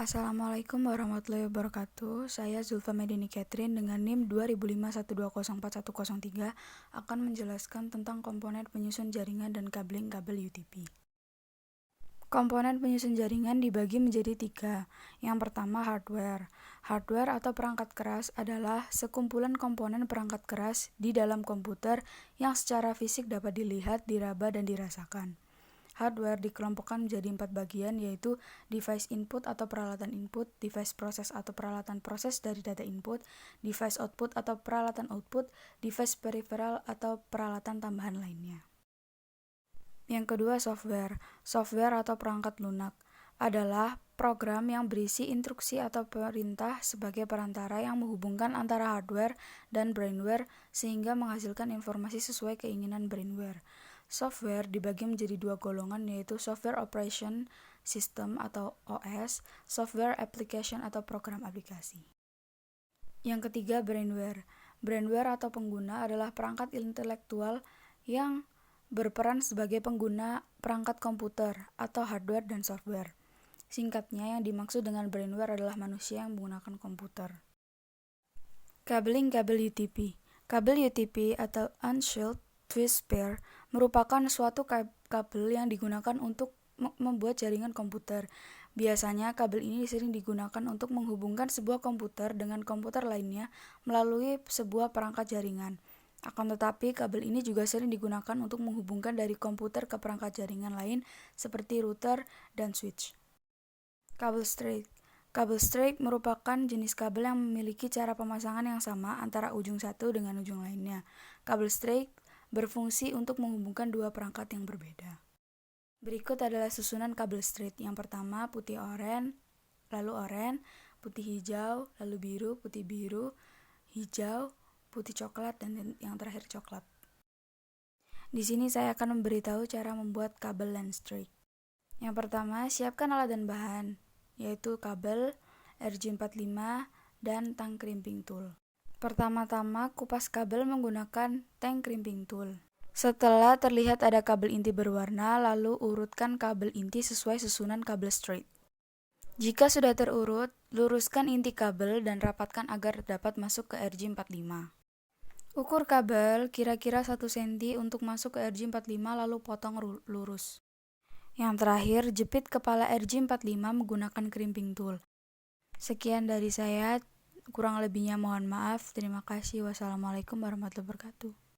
Assalamualaikum warahmatullahi wabarakatuh. Saya Zulfa Medini Catherine dengan NIM 200512041103 akan menjelaskan tentang komponen penyusun jaringan dan kabling kabel UTP. Komponen penyusun jaringan dibagi menjadi 3. Yang pertama hardware. Hardware atau perangkat keras adalah sekumpulan komponen perangkat keras di dalam komputer yang secara fisik dapat dilihat, diraba, dan dirasakan. Hardware dikelompokkan menjadi 4 bagian, yaitu device input atau peralatan input, device process atau peralatan proses dari data input, device output atau peralatan output, device peripheral atau peralatan tambahan lainnya. Yang kedua software. Software atau perangkat lunak adalah program yang berisi instruksi atau perintah sebagai perantara yang menghubungkan antara hardware dan brainware sehingga menghasilkan informasi sesuai keinginan brainware. Software dibagi menjadi 2 golongan, yaitu Software Operation System atau OS, Software Application atau program aplikasi. Yang ketiga brainware. Brainware atau pengguna adalah perangkat intelektual yang berperan sebagai pengguna perangkat komputer atau hardware dan software. Singkatnya, yang dimaksud dengan brainware adalah manusia yang menggunakan komputer. Cabling kabel UTP. Kabel UTP atau Unshielded Twist Pair merupakan suatu kabel yang digunakan untuk membuat jaringan komputer. Biasanya kabel ini sering digunakan untuk menghubungkan sebuah komputer dengan komputer lainnya melalui sebuah perangkat jaringan. Akan tetapi, kabel ini juga sering digunakan untuk menghubungkan dari komputer ke perangkat jaringan lain seperti router dan switch. Kabel straight. Kabel straight merupakan jenis kabel yang memiliki cara pemasangan yang sama antara ujung satu dengan ujung lainnya. Kabel straight berfungsi untuk menghubungkan dua perangkat yang berbeda. Berikut adalah susunan kabel straight. Yang pertama putih oranye, lalu oranye, putih hijau, lalu biru, putih biru, hijau, putih coklat, dan yang terakhir coklat. Di sini saya akan memberitahu cara membuat kabel line straight. Yang pertama, siapkan alat dan bahan, yaitu kabel, RJ45, dan tang crimping tool. Pertama-tama, kupas kabel menggunakan tang crimping tool. Setelah terlihat ada kabel inti berwarna, lalu urutkan kabel inti sesuai susunan kabel straight. Jika sudah terurut, luruskan inti kabel dan rapatkan agar dapat masuk ke RJ45. Ukur kabel kira-kira 1 cm untuk masuk ke RJ45, lalu potong lurus. Yang terakhir, jepit kepala RJ45 menggunakan crimping tool. Sekian dari saya. Kurang lebihnya mohon maaf. Terima kasih. Wassalamualaikum warahmatullahi wabarakatuh.